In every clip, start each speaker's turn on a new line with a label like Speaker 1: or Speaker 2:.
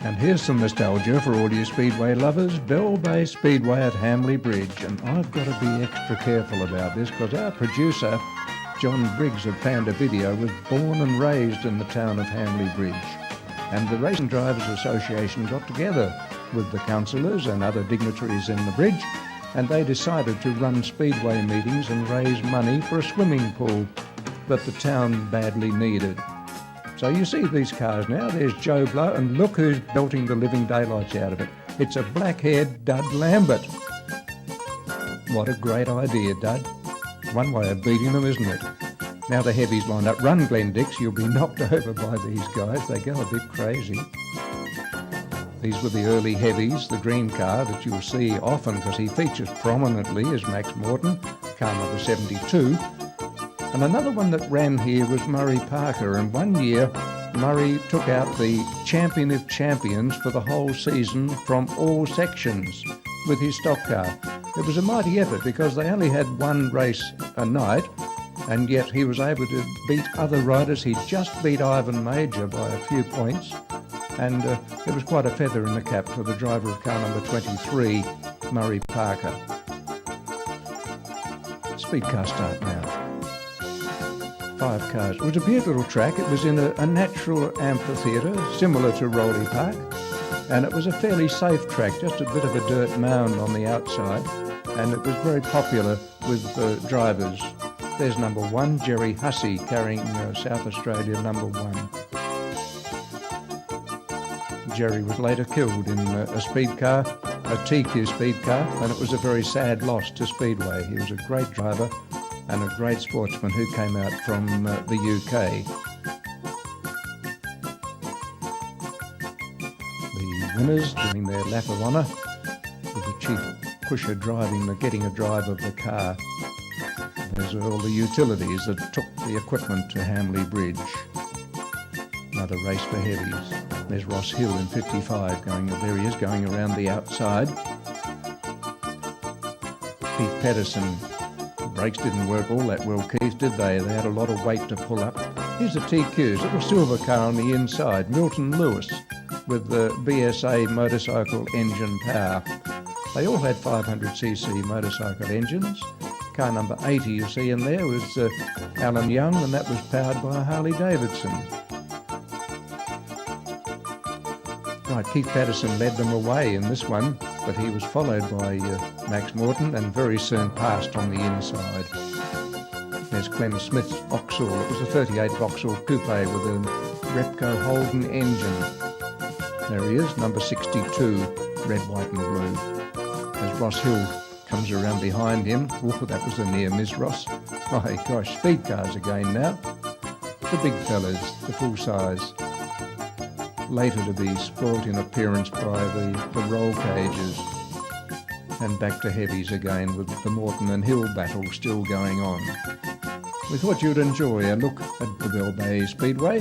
Speaker 1: And here's some nostalgia for all you Speedway lovers. Bell Bay Speedway at Hamley Bridge. And I've got to be extra careful about this because our producer, John Briggs of Panda Video, was born and raised in the town of Hamley Bridge. And the Racing Drivers Association got together with the councillors and other dignitaries in the bridge, and they decided to run Speedway meetings and raise money for a swimming pool that the town badly needed. So you see these cars now, there's Joe Blow, and look who's belting the living daylights out of it. It's a black-haired Dud Lambert. What a great idea, Dud. One way of beating them, isn't it? Now the heavies lined up. Run, Glenn Dix, you'll be knocked over by these guys. They go a bit crazy. These were the early heavies, the green car that you'll see often because he features prominently as Max Morton, car number 72. And another one that ran here was Murray Parker, and one year Murray took out the champion of champions for the whole season from all sections with his stock car. It was a mighty effort because they only had one race a night, and yet he was able to beat other riders. He just beat Ivan Major by a few points, and it was quite a feather in the cap for the driver of car number 23, Murray Parker. Speed car start now. 5 cars. It was a beautiful track. It was in a natural amphitheatre similar to Rowley Park, and it was a fairly safe track, just a bit of a dirt mound on the outside, and it was very popular with drivers. There's number 1, Jerry Hussey, carrying South Australia number 1. Jerry was later killed in a speed car, a TQ speed car, and it was a very sad loss to Speedway. He was a great driver and a great sportsman who came out from the UK. The winners doing their lap of honour, with the chief pusher getting a drive of the car. There's all the utilities that took the equipment to Hamley Bridge. Another race for heavies. There's Ross Hill in 55 there he is going around the outside. Keith Pedersen. Brakes didn't work all that well, Keith, did they? They had a lot of weight to pull up. Here's the TQs, little silver car on the inside, Milton Lewis, with the BSA motorcycle engine power. They all had 500cc motorcycle engines. Car number 80 you see in there was Alan Young, and that was powered by a Harley Davidson. Right, Keith Patterson led them away in this one, but he was followed by Max Morton and very soon passed on the inside. There's Clem Smith's Vauxhall. It was a 38 Vauxhall Coupe with a Repco Holden engine. There he is, number 62, red, white and blue. As Ross Hill comes around behind him. Ooh, that was a near miss, Ross. My gosh, speed cars again now. The big fellas, the full size. Later to be spoilt in appearance by the roll cages. And back to heavies again with the Morton and Hill battle still going on. We thought you'd enjoy a look at the Bell Bay Speedway.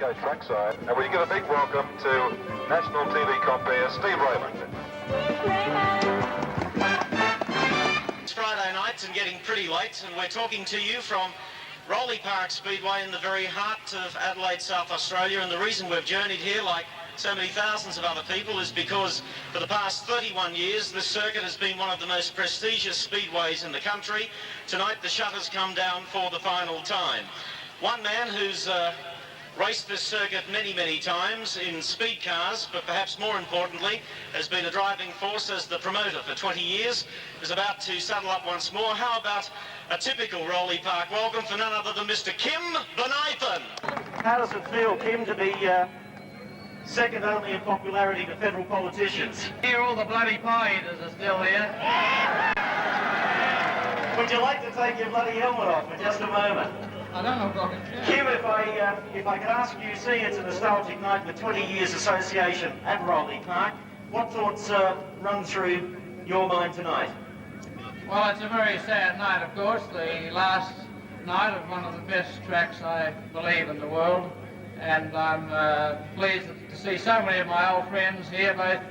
Speaker 2: go trackside, and we give a big welcome to national TV compere Steve Raymond.
Speaker 3: It's Friday night and getting pretty late, and we're talking to you from Rowley Park Speedway in the very heart of Adelaide, South Australia. And the reason we've journeyed here, like so many thousands of other people, is because for the past 31 years this circuit has been one of the most prestigious speedways in the country. Tonight the shutters come down for the final time. One man who's raced this circuit many, many times in speed cars, but perhaps more importantly has been a driving force as the promoter for 20 years, is about to saddle up once more. How about a typical Rowley Park welcome for none other than Mr. Kim Bonathan? How does it feel, Kim, to be second only in popularity to federal politicians?
Speaker 4: Here all the bloody pie eaters are still here.
Speaker 3: Would you like to take your bloody helmet off for just a moment?
Speaker 4: I don't know if I can.
Speaker 3: Kim, if I could ask you, see, it's a nostalgic night with 20 years association at Rowley Park. What thoughts run through your mind tonight?
Speaker 4: Well, it's a very sad night, of course. The last night of one of the best tracks, I believe, in the world. And I'm pleased to see so many of my old friends here, both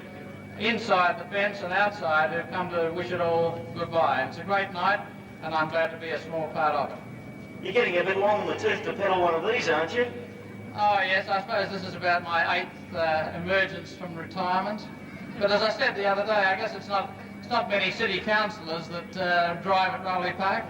Speaker 4: inside the fence and outside, who've come to wish it all goodbye. It's a great night, and I'm glad to be a small part of it.
Speaker 3: You're getting a bit long in the tooth to pedal one of these, aren't you?
Speaker 4: Oh, yes, I suppose this is about my 8th emergence from retirement. But as I said the other day, I guess it's not many city councillors that drive at Rowley Park.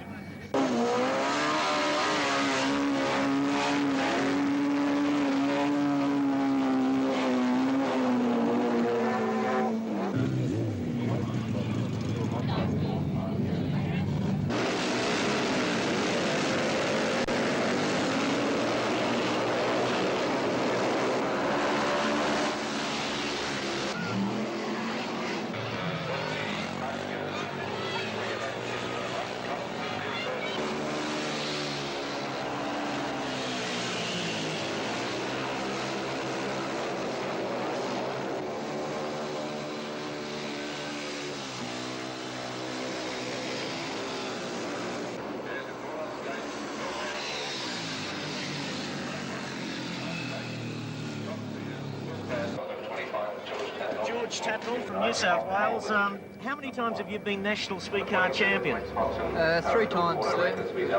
Speaker 3: George Tatnall from New South Wales. How many times have you been national speed car champion?
Speaker 5: 3 times, Steve. We've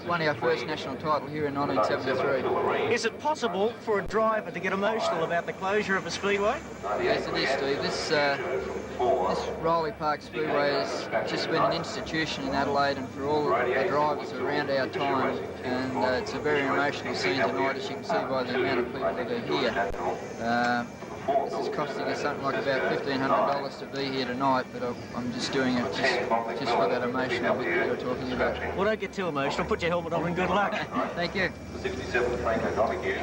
Speaker 5: won our first national title here in 1973.
Speaker 3: Is it possible for a driver to get emotional about the closure of a speedway?
Speaker 5: Yes, it is, Steve. This Rowley Park Speedway has just been an institution in Adelaide, and for all the drivers around our time, and it's a very emotional scene tonight, as you can see by the amount of people that are here. This is costing us something like about $1,500 to be here tonight, but I'm just doing it just for that emotional bit that you're talking about.
Speaker 3: Well, don't get too emotional. Put your helmet on and good luck.
Speaker 5: Thank you.
Speaker 2: 67 Franco Donahue.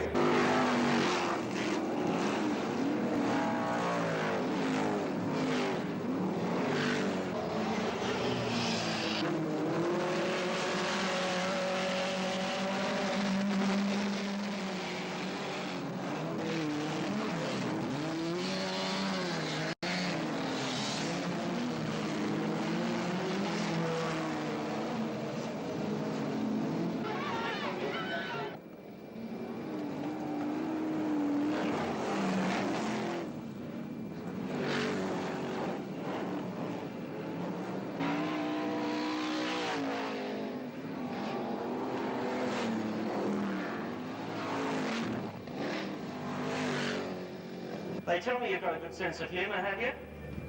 Speaker 3: They tell me you've got a good sense of humour, have you?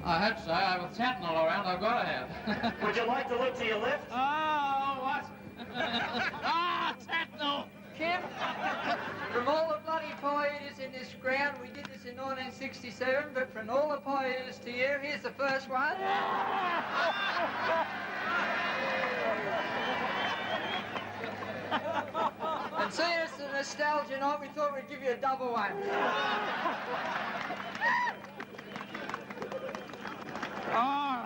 Speaker 4: I hope so. With Tatnall around, I've got to have.
Speaker 3: Would you like to look to your left?
Speaker 4: Oh, what? Tatnall!
Speaker 5: Kim, from all the bloody pie eaters in this ground, we did this in 1967, but from all the pie eaters to you, here's the first one. And seeing it's the nostalgia night, we thought we'd give you a double one.
Speaker 4: Oh.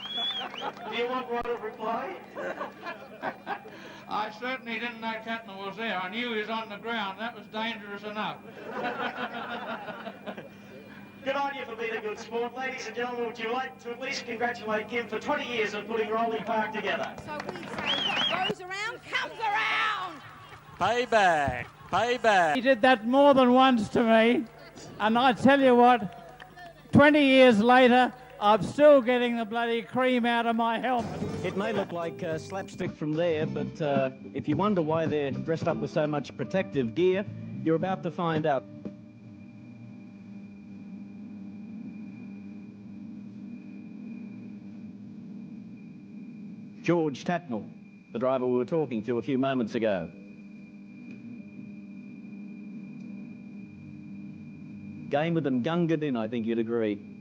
Speaker 3: Do you want one of reply?
Speaker 4: I certainly didn't know Tatnall was there. I knew he was on the ground. That was dangerous enough.
Speaker 3: Good on you for being a good sport. Ladies and gentlemen, would you like to at least congratulate Kim for 20 years of putting Rowley Park together?
Speaker 6: So we say what goes around comes around.
Speaker 7: Payback.
Speaker 6: Payback.
Speaker 4: He did that more than once to me, and I tell you what, 20 years later, I'm still getting the bloody cream out of my helmet.
Speaker 7: It may look like slapstick from there, but if you wonder why they're dressed up with so much protective gear, you're about to find out. George Tatnall, the driver we were talking to a few moments ago. Game with them gungered in, I think you'd agree.